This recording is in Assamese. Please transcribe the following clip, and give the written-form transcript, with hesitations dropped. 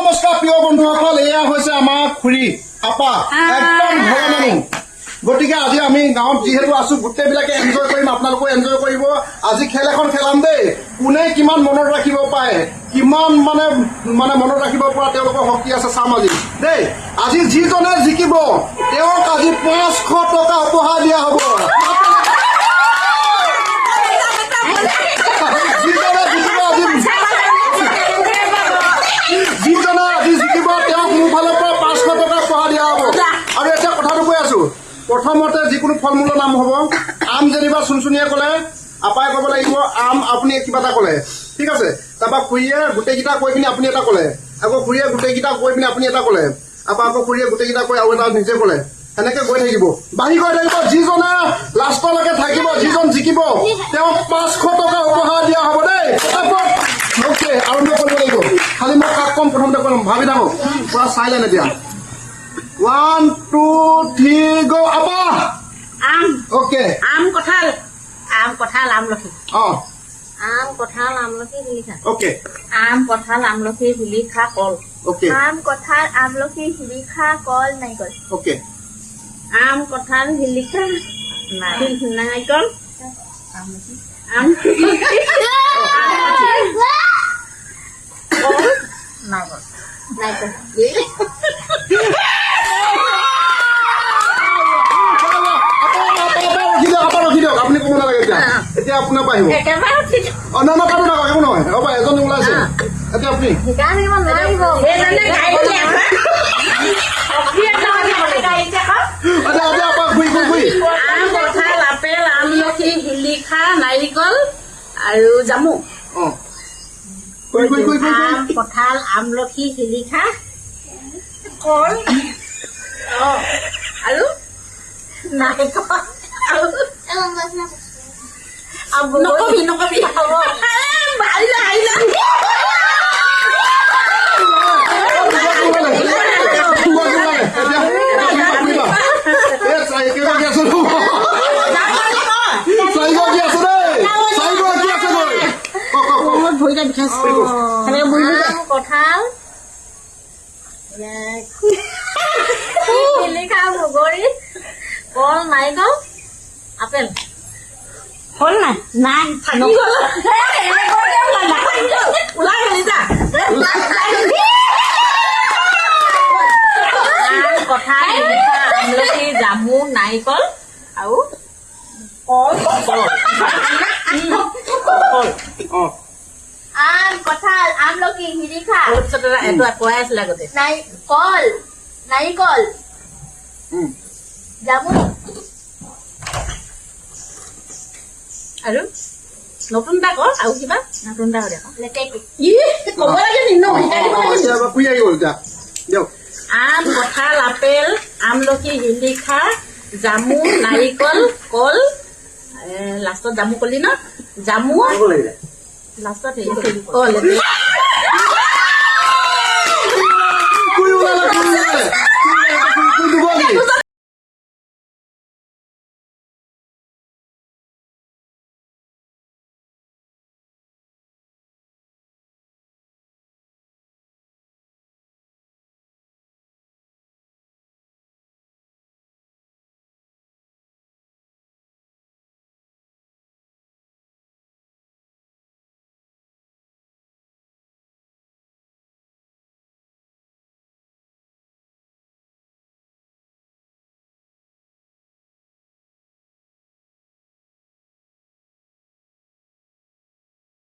নমস্কাৰ প্ৰিয় বন্ধুসকল, এয়া হৈছে আমাৰ খুৰী আপা একদম ঘৰৰ মানুহ। গতিকে আজি আমি গাঁৱত যিহেতু আছো গোটেইবিলাকে এনজয় কৰিম, আপোনালোকো এনজয় কৰিব। আজি খেল এখন খেলাম দেই, কোনে কিমান মনত ৰাখিব পাৰে, কিমান মানে মনত ৰাখিব পৰা তেওঁলোকৰ শক্তি আছে চাম আজি দেই। আজি যিজনে জিকিব তেওঁক আজি 500 টকা উপহাৰ দিয়া হ'ব। যিজনে আজি জিকিব তেওঁক মোৰ ফালৰ পৰা 500 টকা উপহাৰ দিয়া হ'ব। আৰু এতিয়া কথাটো কৈ আছো, প্ৰথমতে যিকোনো ফল মূলৰ নাম হ'ব। আম যেনিবা চুনচুনিয়ে ক'লে, আপাই ক'ব লাগিব আম, আপুনি কিবা এটা ক'লে, ঠিক আছে। তাৰপৰা খুৰীয়ে গোটেইকেইটা কৈ পিনি আপুনি এটা ক'লে, আকৌ খুৰীয়ে গোটেইকেইটা কৈ পিনি আপুনি এটা ক'লে, তাৰপৰা আকৌ খুৰীয়ে গোটেইকেইটা কৈ আৰু এটা নিজে ক'লে, সেনেকে গৈ থাকিব, বাঢ়ি গৈ থাকিব। যিজনে লাষ্টলৈকে থাকিব, যিজন জিকিব তেওঁক 500 টকা উপহাৰ দিয়া হ'ব দেই। অ'কে, আৰম্ভ কৰিব লাগিব। খালি মই কাক কম প্ৰথমতে কৰিম, ভাবি থাকো, পুৰা চাইলেণ্ট এতিয়া। 1 2 3 গো। আপা আম। অ'কে। আম কঁঠাল, আম কঁঠাল আমলখি। আম কঁঠাল আমলখি শিলিখা। অ'কে। আম কঁঠাল আমলখি শিলিখা কল। অ'কে। আম কঁঠাল আমলখি শিলিখা কল নাৰিকল। অ'কে। আম কঁঠাল শিলিখা নাৰিকল আম কল নাৰিকল নাৰিকল। আপুনি ক'ব নালাগে এতিয়া, এতিয়া আপোনাৰ পৰা আহিব। নহয় কাৰো নাকক, একো নহয়। হ'ব, এজনে ওলাইছে এতিয়া আপুনি। আম কঁঠাল আপেল আমলখি শিলিখা নাৰিকল আৰু জামু। আম কঁঠাল আমলখি শিলিখা কল আৰু নাৰিকল। নকবি নকবি হ'ব। আহিলা আহিলা কঁঠাল শিলিখা বগৰী কল নাৰিকল আপেল হ'ল নাই নাই ওলাই গলি যা। কঁঠাল শিলিখা আমলখি জামু নাৰিকল আৰু কল আম কঁঠাল আমলখি শিলিখা এইটো কোৱাই আছিলে আগতে কল নাৰিকল জামু আৰু নতুন এটা কল আৰু কিবা নতুন এটা দেখা ক'ব লাগে নিনো আম কঁঠাল আপেল আমলখি শিলিখা জামু নাৰিকল কল লাষ্টত জামু কলি ন জামু লাষ্টত কল